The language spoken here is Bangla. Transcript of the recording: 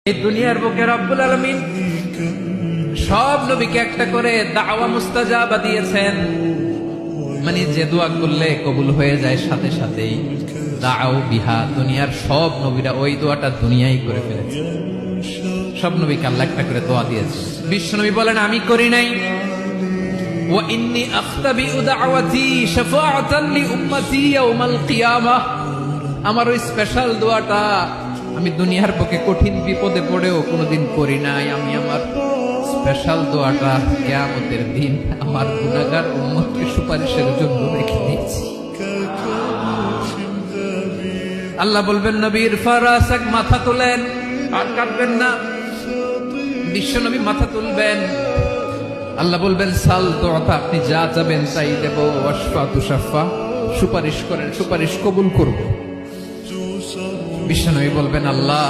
এই দুনিয়ার বুকে রব্বুল আলামিন সব নবীকে একটা করে দাওয়া মুস্তাজাবা দিয়েছেন, মানে যে দোয়া করলে কবুল হয়ে যায় সাথে সাথেই। দাও বিহা, দুনিয়ার সব নবীরা ওই দোয়াটা দুনিয়ায় করে ফেলেছে। সব নবীকে আল্লাহ একটা করে দোয়া দিয়েছে। বিশ্ব নবী বলেন আমি করি নাই। ওয়া ইন্নী আখতাবিউ দাওয়াতি শাফাআতান লি উম্মতি ইয়াউমাল কিয়ামাহ, আমার ওই স্পেশাল দোয়াটা আমি দুনিয়ার বুকে কঠিন বিপদে পড়েও কোনোদিন করি নাই। আমি আমার স্পেশাল দোয়াটা কিয়ামতের দিন আমার গুনাহগার উম্মতকে সুপারিশের জন্য রেখে দিয়েছি। আল্লাহ বলবেন নবীর ফারাসাক, মাথা তোলেন, আর কাঁদবেন না। বিশ্ব নবী মাথা তুলবেন, আল্লাহ বলবেন সাল তোতা, আপনি যা চাবেন তাই দেব। ওয়াশফা তুশাফা, সুপারিশ করেন, সুপারিশ কবুল করব। বিশ্ব নবী বলবেন আল্লাহ